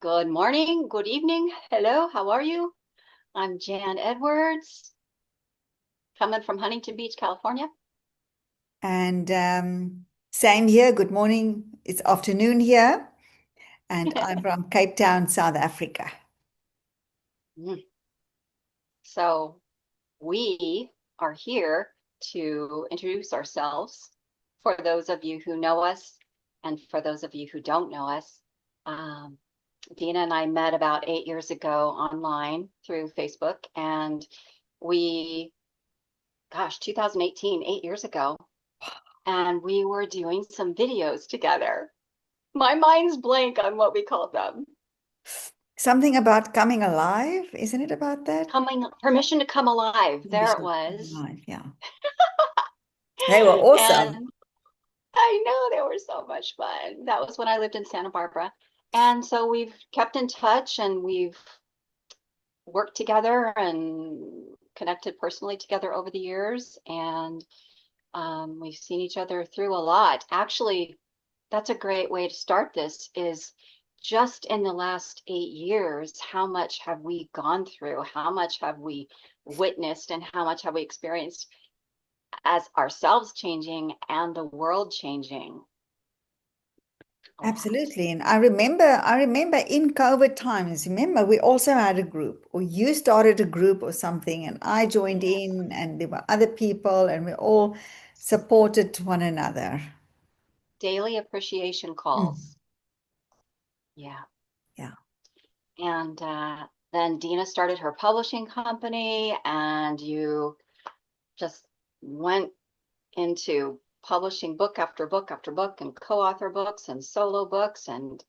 Good morning, good evening. Hello, how are you? I'm Jan Edwards, coming from Huntington Beach, California. And same here. Good morning. It's afternoon here. And I'm from Cape Town, South Africa. Mm. So we are here to introduce ourselves for those of you who know us and for those of you who don't know us. Um, Dina and I met about 8 years ago online through Facebook, and we, 2018, 8 years ago, and we were doing some videos together. My mind's blank on what we called them. Something about coming alive, isn't it about that? Coming, permission to come alive. There it Ambition to come was. alive, yeah. They were awesome. And I know they were so much fun. That was when I lived in Santa Barbara. And so we've kept in touch and we've worked together and connected personally together over the years. And we've seen each other through a lot. Actually, that's a great way to start this is just in the last 8 years, how much have we gone through? How much have we witnessed and how much have we experienced as ourselves changing and the world changing? A lot. Absolutely. And I remember in COVID times, remember, we also had a group, or you started a group or something, and I joined Yes. in, and there were other people, and we all supported one another. Daily appreciation Mm. calls. Yeah. Yeah. And then Dina started her publishing company, and you just went into publishing book after book after book and co-author books and solo books. And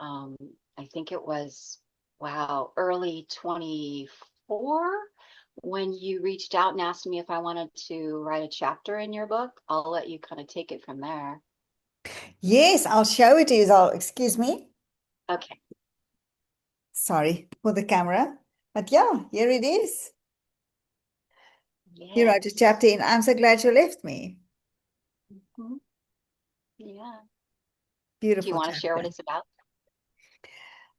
um, I think it was, wow, early 24 when you reached out and asked me if I wanted to write a chapter in your book. I'll let you kind of take it from there. Yes, I'll show it to you. Excuse me. Okay. Sorry for the camera. But yeah, here it is. You wrote a Yes. chapter in I'm So Glad You Left Me. Mhm. Yeah. Do you Beautiful want to share what chapter. it's about?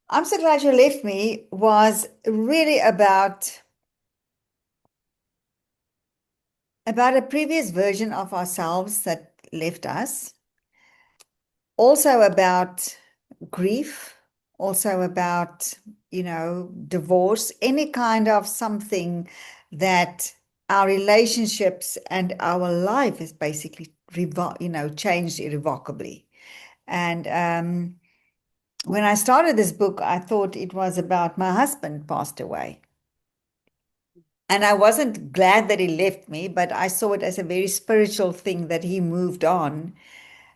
I'm So Glad You Left Me was really about a previous version of ourselves that left us. Also about grief, also about, divorce, any kind of something that our relationships and our life is basically, changed irrevocably. And when I started this book, I thought it was about my husband passed away. And I wasn't glad that he left me, but I saw it as a very spiritual thing that he moved on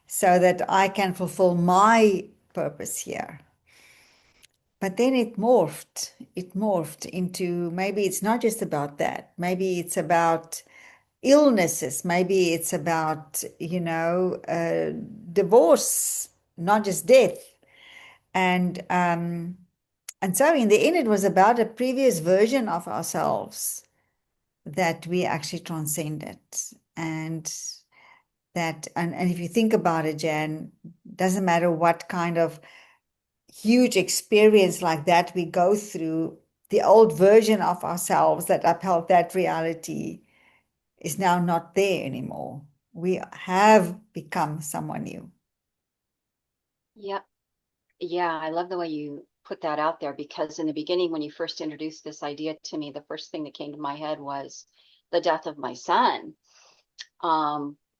so that I can fulfill my purpose here. But then it morphed into maybe it's not just about that. Maybe it's about illnesses. Maybe it's about, divorce, not just death. And and so in the end, it was about a previous version of ourselves that we actually transcended. And and if you think about it, Jan, doesn't matter what kind of huge experience like that we go through, the old version of ourselves that upheld that reality is now not there anymore. We have become someone new. Yep. Yeah, I love the way you put that out there because in the beginning, when you first introduced this idea to me, the first thing that came to my head was the death of my son.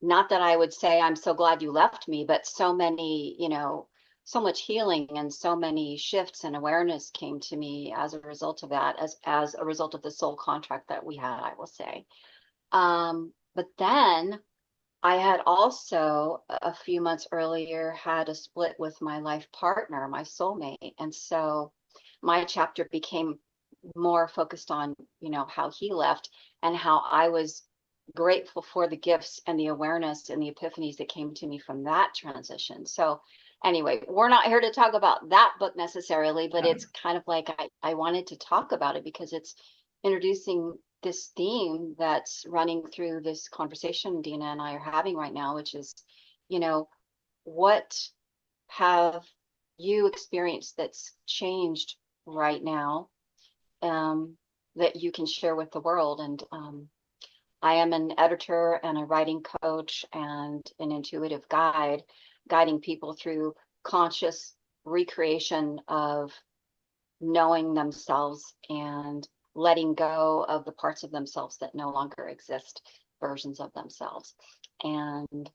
Not that I would say I'm so glad you left me, but so many, so much healing and so many shifts and awareness came to me as a result of that, as a result of the soul contract that we had, I will say. But then I had also a few months earlier had a split with my life partner, my soulmate. And so my chapter became more focused on, how he left and how I was grateful for the gifts and the awareness and the epiphanies that came to me from that transition. So anyway, we're not here to talk about that book necessarily, but it's kind of like I wanted to talk about it because it's introducing this theme that's running through this conversation Dina and I are having right now, which is, you know, what have you experience that's changed right now, that you can share with the world. And I am an editor and a writing coach and an intuitive guide, guiding people through conscious recreation of knowing themselves and letting go of the parts of themselves that no longer exist, versions of themselves. And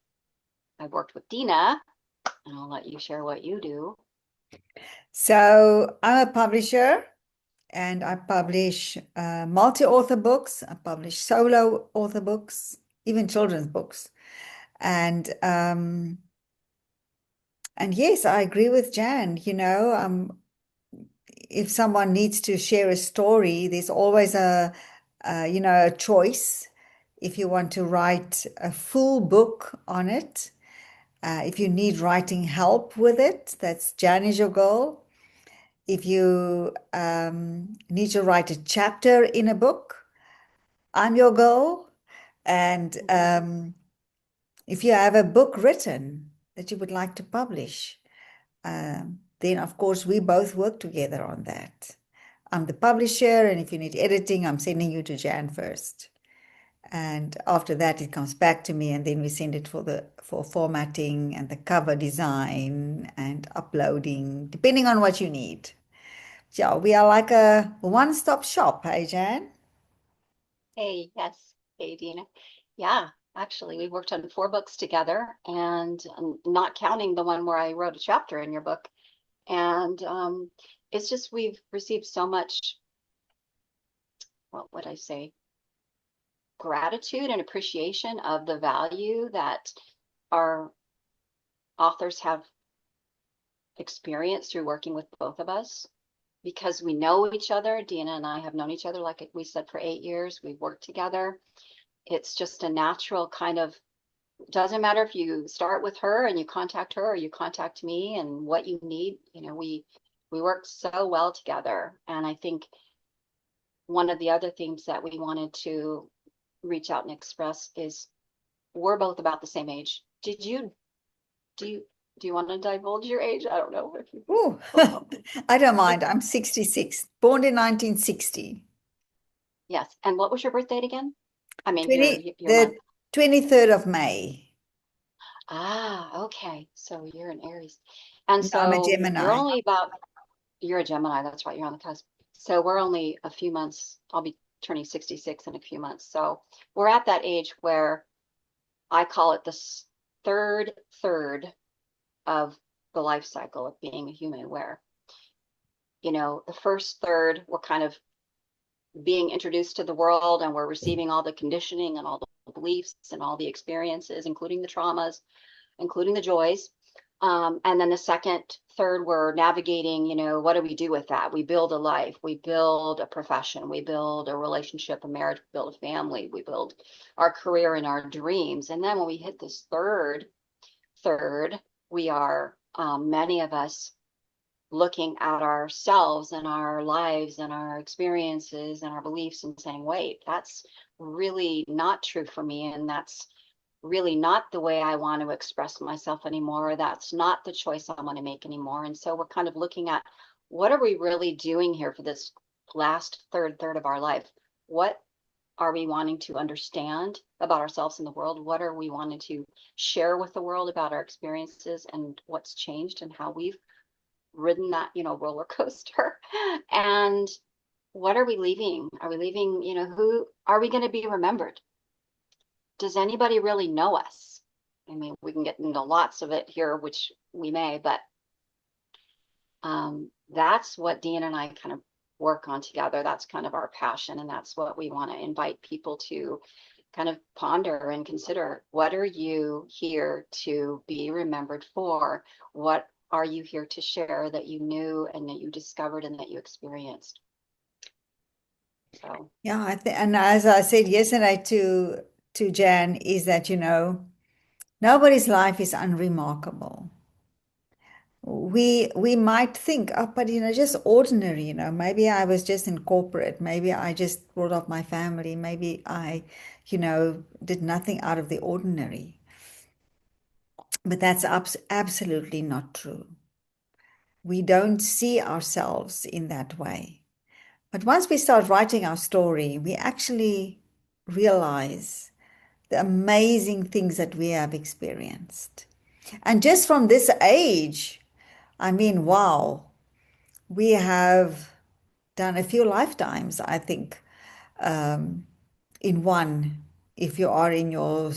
I worked with Dina, and I'll let you share what you do. So I'm a publisher and I publish multi-author books. I publish solo author books, even children's books. And yes, I agree with Jan. If someone needs to share a story, there's always a choice. If you want to write a full book on it, if you need writing help with it, that's Jan is your goal. If you need to write a chapter in a book, I'm your goal. And if you have a book written that you would like to publish, then of course we both work together on that. I'm the publisher, and if you need editing, I'm sending you to Jan first. And after that, it comes back to me, and then we send it for formatting and the cover design and uploading, depending on what you need. Yeah, we are like a one-stop shop, hey Jan? Hey, yes. Hey, Dina. Yeah, actually, we worked on 4 books together, and not counting the one where I wrote a chapter in your book. And it's just we've received so much, what would I say, gratitude and appreciation of the value that our authors have experienced through working with both of us, because we know each other. Dina and I have known each other, like we said, for 8 years. We've worked together. It's just a natural kind of, doesn't matter if you start with her and you contact her or you contact me and what you need, we work so well together. And I think one of the other themes that we wanted to reach out and express is we're both about the same age. Do you do you want to divulge your age? I don't know if you Oh, feel comfortable. I don't mind. I'm 66, born in 1960. Yes. And what was your birth date again? I mean, your month. The 23rd of May. Ah, okay. So you're an Aries. And No, I'm a so Gemini. you're a Gemini. That's right. You're on the cusp. So we're only a few months. I'll be turning 66 in a few months. So we're at that age where I call it the third of the life cycle of being a human, where, the first third, we're kind of being introduced to the world and we're receiving all the conditioning and all the beliefs and all the experiences, including the traumas, including the joys. And then the second, third, we're navigating, what do we do with that? We build a life, we build a profession, we build a relationship, a marriage, we build a family, we build our career and our dreams. And then when we hit this third, we are, many of us, looking at ourselves and our lives and our experiences and our beliefs and saying, wait, that's really not true for me. And that's really not the way I want to express myself anymore. That's not the choice I want to make anymore. And so we're kind of looking at, what are we really doing here for this last third of our life? What are we wanting to understand about ourselves in the world? What are we wanting to share with the world about our experiences and what's changed and how we've ridden that, roller coaster? And what are we leaving? Are we leaving, who are we going to be remembered? Does anybody really know us? I mean, we can get into lots of it here, which we may, but that's what Dean and I kind of work on together. That's kind of our passion. And that's what we want to invite people to kind of ponder and consider. What are you here to be remembered for? What are you here to share that you knew and that you discovered and that you experienced? So, Yeah, and as I said yesterday to Jan, is that, nobody's life is unremarkable. We might think, oh, but just ordinary, maybe I was just in corporate, maybe I just brought up my family, maybe I, did nothing out of the ordinary. But that's absolutely not true. we don't see ourselves in that way. But once we start writing our story, we actually realize the amazing things that we have experienced. And just from this age, I mean, wow, we have done a few lifetimes, I think, in one. If you are in your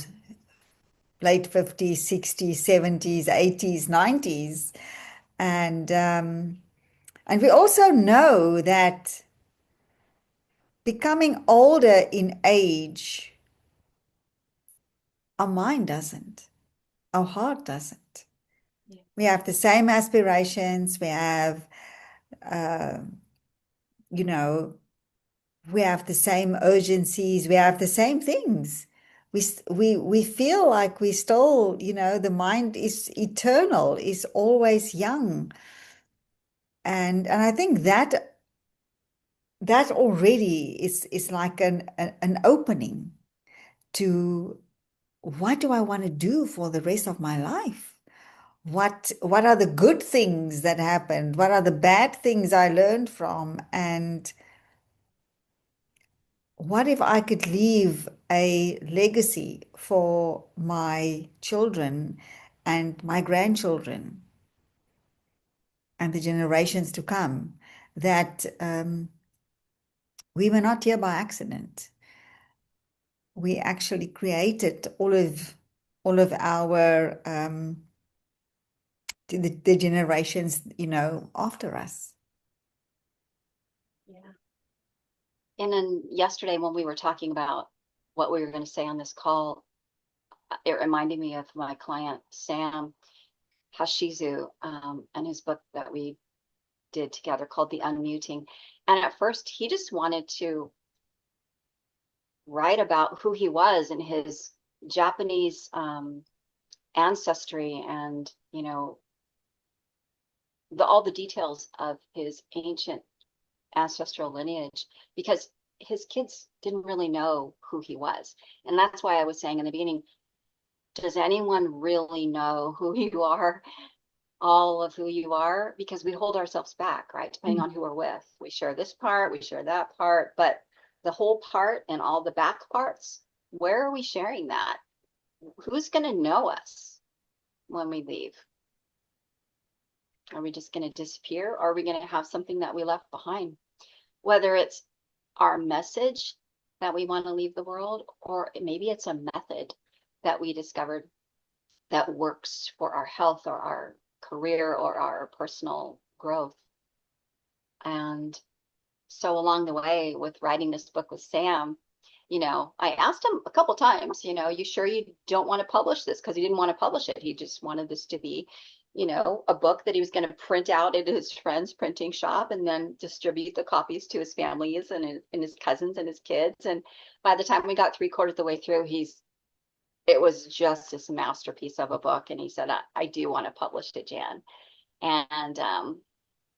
late 50s, 60s, 70s, 80s, 90s. And we also know that becoming older in age, our mind doesn't, our heart doesn't. Yeah. We have the same aspirations, we have, you know, we have the same urgencies, we have the same things. We feel like we still, the mind is eternal, is always young. And I think that already is like an opening to what do I want to do for the rest of my life? What are the good things that happened? What are the bad things I learned from? And what if I could leave a legacy for my children and my grandchildren and the generations to come, that we were not here by accident. We actually created all of our the generations, after us. Yeah. And then yesterday when we were talking about what we were going to say on this call, it reminded me of my client Sam Hashizu, and his book that we did together called The Unmuting. And at first he just wanted to write about who he was and his Japanese ancestry, and all the details of his ancient ancestral lineage, because his kids didn't really know who he was. And that's why I was saying in the beginning, does anyone really know who you are, all of who you are? Because we hold ourselves back, right? Depending on who we're with. We share this part, we share that part, but the whole part and all the back parts, where are we sharing that? Who's going to know us when we leave? Are we just going to disappear? Or are we going to have something that we left behind? Whether it's our message that we want to leave the world, or maybe it's a method that we discovered that works for our health or our career or our personal growth. And so along the way with writing this book with Sam, I asked him a couple times, you sure you don't want to publish this? Because he didn't want to publish it. He just wanted this to be, a book that he was going to print out at his friend's printing shop and then distribute the copies to his families and his cousins and his kids. And by the time we got 3/4 of the way through, it was just this masterpiece of a book. And he said, I do want to publish it, Jan. And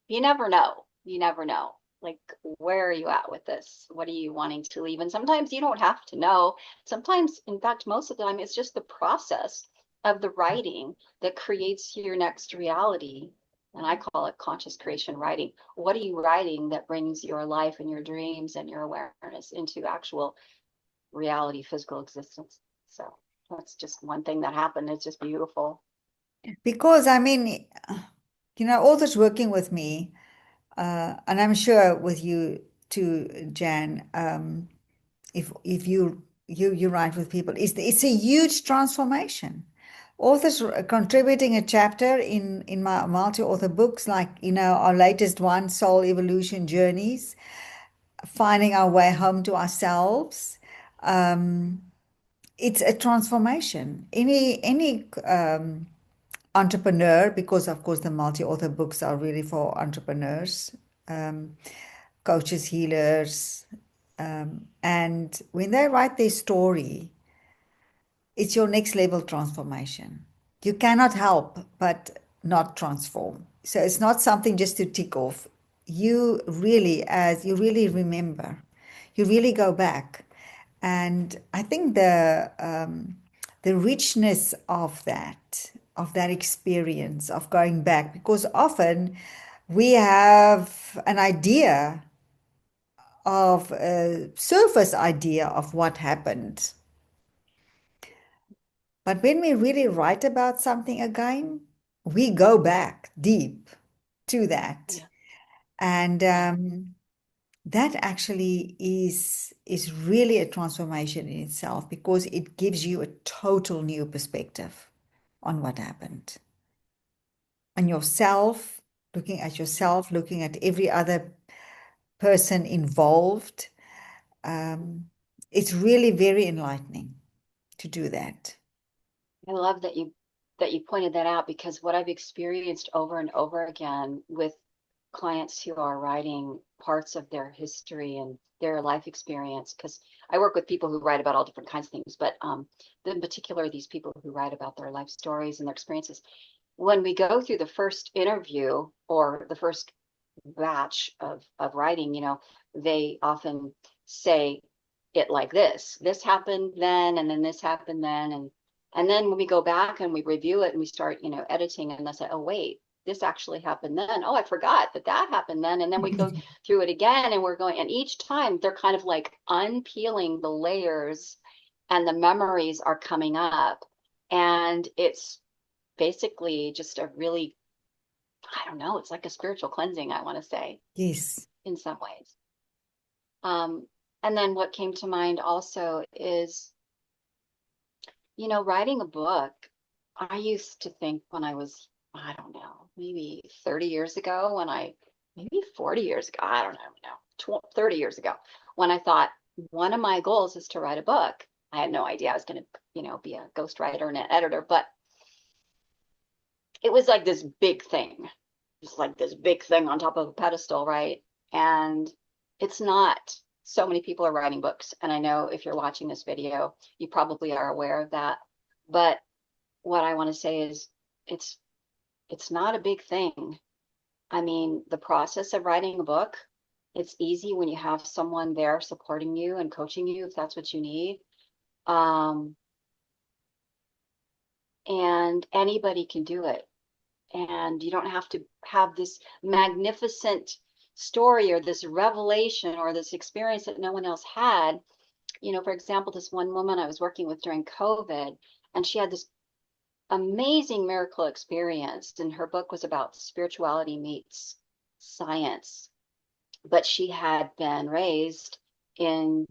you never know. You never know. Like, where are you at with this? What are you wanting to leave? And sometimes you don't have to know. Sometimes, in fact, most of the time, it's just the process of the writing that creates your next reality. And I call it conscious creation writing. What are you writing that brings your life and your dreams and your awareness into actual reality, physical existence? So that's just one thing that happened. It's just beautiful. Because I mean, authors working with me, and I'm sure with you too, Jan, if you write with people, it's a huge transformation. Authors contributing a chapter in my multi-author books, like our latest one, Soul Evolution Journeys, finding our way home to ourselves. It's a transformation. Any entrepreneur, because of course the multi-author books are really for entrepreneurs, coaches, healers, and when they write their story, it's your next level transformation. You cannot help but not transform. So it's not something just to tick off. As you really remember, you really go back. And I think the richness of that, of that experience of going back, because often we have an idea of a surface idea of what happened. But when we really write about something again, we go back deep to that. Yeah. And Yeah. that actually is really a transformation in itself, because it gives you a total new perspective on what happened. On yourself, looking at yourself, looking at every other person involved. Um, it's really very enlightening to do that. I love that you pointed that out, because what I've experienced over and over again with clients who are writing parts of their history and their life experience, because I work with people who write about all different kinds of things, but in particular, these people who write about their life stories and their experiences. When we go through the first interview or the first batch of writing, they often say it like this happened then, and then this happened then, and then when we go back and we review it and we start, editing, and they say, oh wait, this actually happened then. Oh, I forgot that happened then. And then we go through it again, and we're going, and each time they're kind of like unpeeling the layers, and the memories are coming up, and it's basically just a really, I don't know, it's like a spiritual cleansing, I want to say, Yes. in some ways. Um, and then what came to mind also is, writing a book. I used to think when I was, I don't know, maybe 30 years ago, maybe 40 years ago, I don't know, 30 years ago, when I thought one of my goals is to write a book. I had no idea I was going to, be a ghostwriter and an editor, but it was like this big thing, just like this big thing on top of a pedestal, right? And it's not. So many people are writing books. And I know if you're watching this video, you probably are aware of that. But what I want to say is it's it's not a big thing. I mean, the process of writing a book, it's easy when you have someone there supporting you and coaching you if that's what you need. Um, and anybody can do it. And you don't have to have this magnificent story or this revelation or this experience that no one else had. For example, this one woman I was working with during COVID, and she had this amazing miracle experience, and her book was about spirituality meets science. But she had been raised in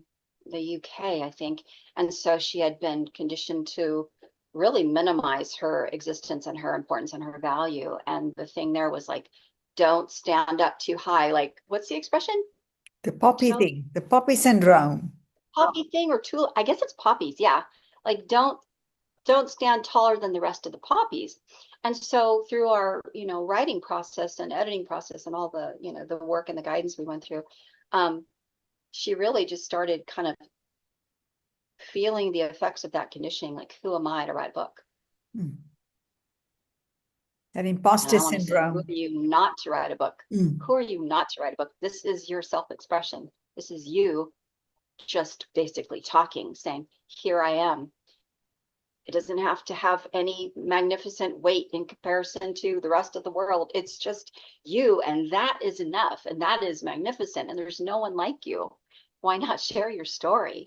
the UK, I think, and so she had been conditioned to really minimize her existence and her importance and her value. And the thing there was like, don't stand up too high. Like, what's the expression? The poppy Don't thing, the poppy syndrome. poppy thing or too, I guess it's poppies. Yeah. Like, don't stand taller than the rest of the poppies. And so through our, writing process and editing process and all the, the work and the guidance we went through, she really just started kind of feeling the effects of that conditioning. Like, who am I to write a book? Mm. That And imposter I want to say, who are syndrome. you not to write a book? Mm. Who are you not to write a book? This is your self-expression. This is you just basically talking, saying, here I am. It doesn't have to have any magnificent weight in comparison to the rest of the world. It's just you, and that is enough, and that is magnificent, and there's no one like you. Why not share your story?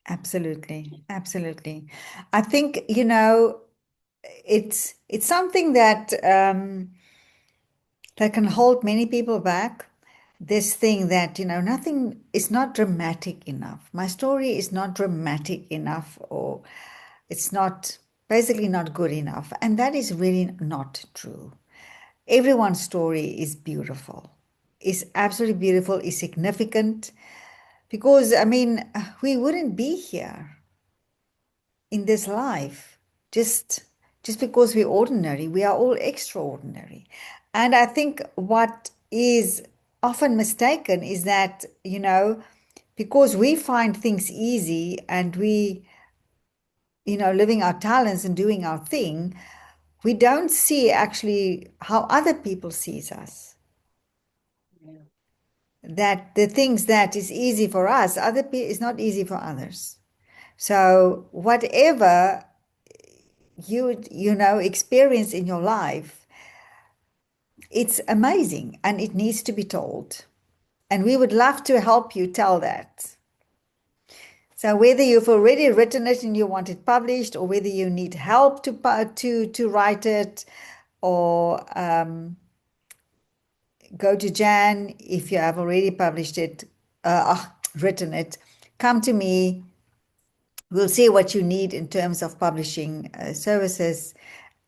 Absolutely, absolutely. I think, it's something that can hold many people back. This thing that, nothing is not dramatic enough. My story is not dramatic enough, or it's not basically not good enough. And that is really not true. Everyone's story is beautiful, is absolutely beautiful, is significant. Because, I mean, we wouldn't be here in this life just because we're ordinary. We are all extraordinary. And I think what is often mistaken is that, because we find things easy and we, living our talents and doing our thing, we don't see actually how other people sees us. Yeah. That the things that is easy for us, other people is not easy for others. So whatever experience in your life, it's amazing and it needs to be told. And we would love to help you tell that. So whether you've already written it and you want it published, or whether you need help to write it, or go to Jan if you have already published it, written it. Come to me. We'll see what you need in terms of publishing services.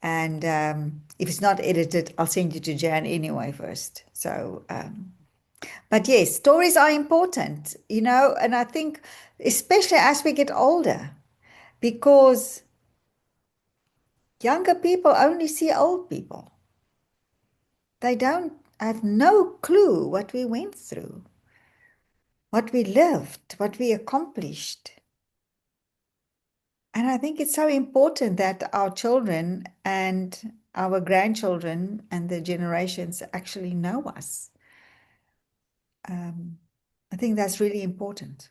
And if it's not edited, I'll send you to Jan anyway first. So, but yes, stories are important, and I think especially as we get older, because younger people only see old people. They don't have no clue what we went through, what we lived, what we accomplished. And I think it's so important that our children and our grandchildren and the generations actually know us. I think that's really important.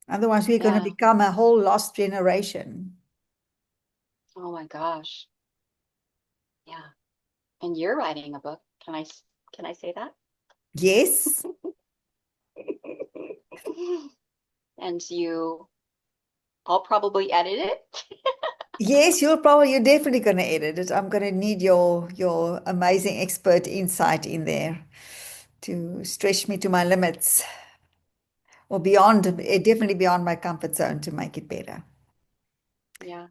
Otherwise, we're going to Yeah. become a whole lost generation. Oh my gosh. Yeah. And you're writing a book. Can I say that? Yes, And I'll probably edit it. yes, you're definitely going to edit it. I'm going to need your amazing expert insight in there to stretch me to my limits, or beyond, definitely beyond my comfort zone, to make it better. Yeah.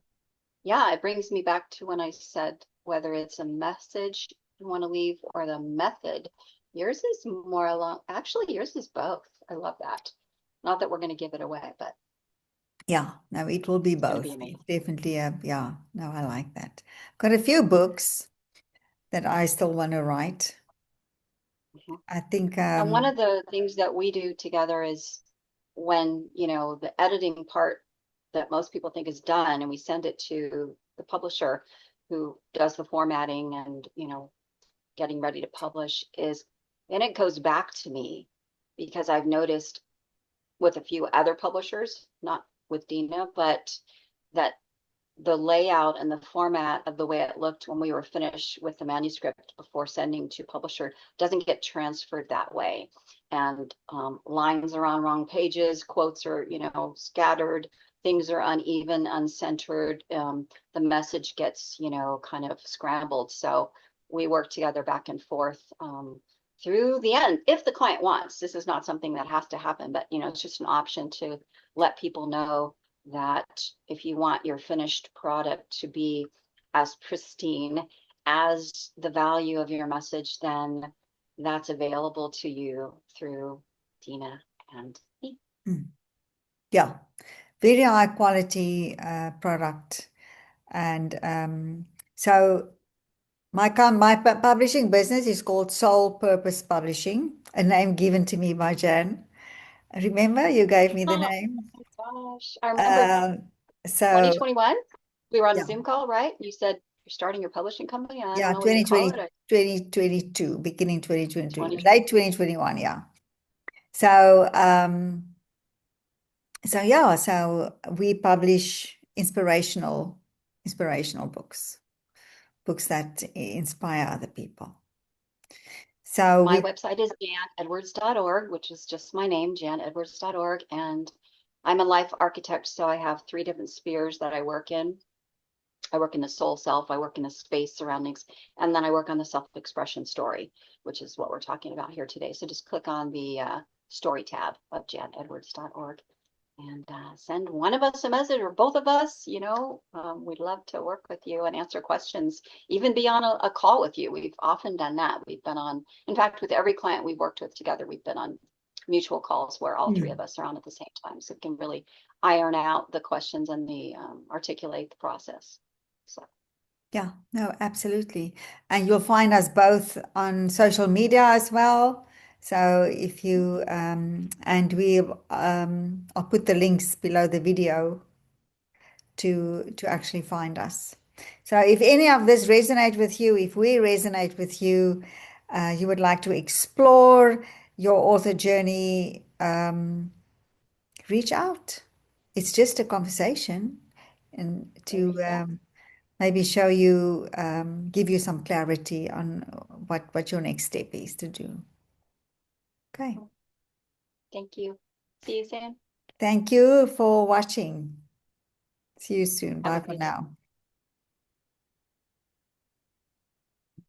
Yeah, it brings me back to when I said whether it's a message you want to leave or the method. Yours is more along, actually, yours is both. I love that. Not that we're going to give it away, but Yeah, no, it will be it's going to be both. amazing. It's definitely yeah, no, I like that. Got a few books that I still want to write. Mhm. I think, And one of the things that we do together is when, the editing part that most people think is done, and we send it to the publisher who does the formatting and, getting ready to publish, is then it goes back to me because I've noticed with a few other publishers, not with Dina, but that the layout and the format of the way it looked when we were finished with the manuscript before sending to publisher doesn't get transferred that way. And lines are on wrong pages, quotes are, scattered, things are uneven, uncentered. The message gets, kind of scrambled. So we work together back and forth through the end, if the client wants. This is not something that has to happen, but, it's just an option to let people know that if you want your finished product to be as pristine as the value of your message, then that's available to you through Dina and me. yeah, very high quality product. And so my publishing business is called Soul Purpose Publishing, a name given to me by Jan. Remember, you gave me the Oh name. my gosh. I remember Um, so 2021, we were on a yeah, Zoom call, right? You said you're starting your publishing company. I don't yeah, know what you call it. 2022, beginning 2022, 2020. late 2021, yeah. So yeah, so we publish inspirational books that inspire other people. So My we website is janedwards.org, which is just my name, janedwards.org. And I'm a life architect, so I have 3 different spheres that I work in. I work in the soul self, I work in the space surroundings, and then I work on the self-expression story, which is what we're talking about here today. So just click on the story tab of janedwards.org and send one of us a message, or both of us. We'd love to work with you and answer questions, even be on a call with you. We've often done that. We've been on, in fact, with every client we've worked with together, we've been on mutual calls where all 3 of us are on at the same time. So we can really iron out the questions and the articulate the process. So yeah, no, absolutely. And you'll find us both on social media as well. So if you and we I'll put the links below the video to actually find us. So if any of this resonate with you, if we resonate with you, you would like to explore your author journey, reach out. It's just a conversation. and There to you go. maybe show you, give you some clarity on what your next step is to do. Okay. Thank you. See you soon. Thank you for watching. See you soon. Have Bye a for good day. now.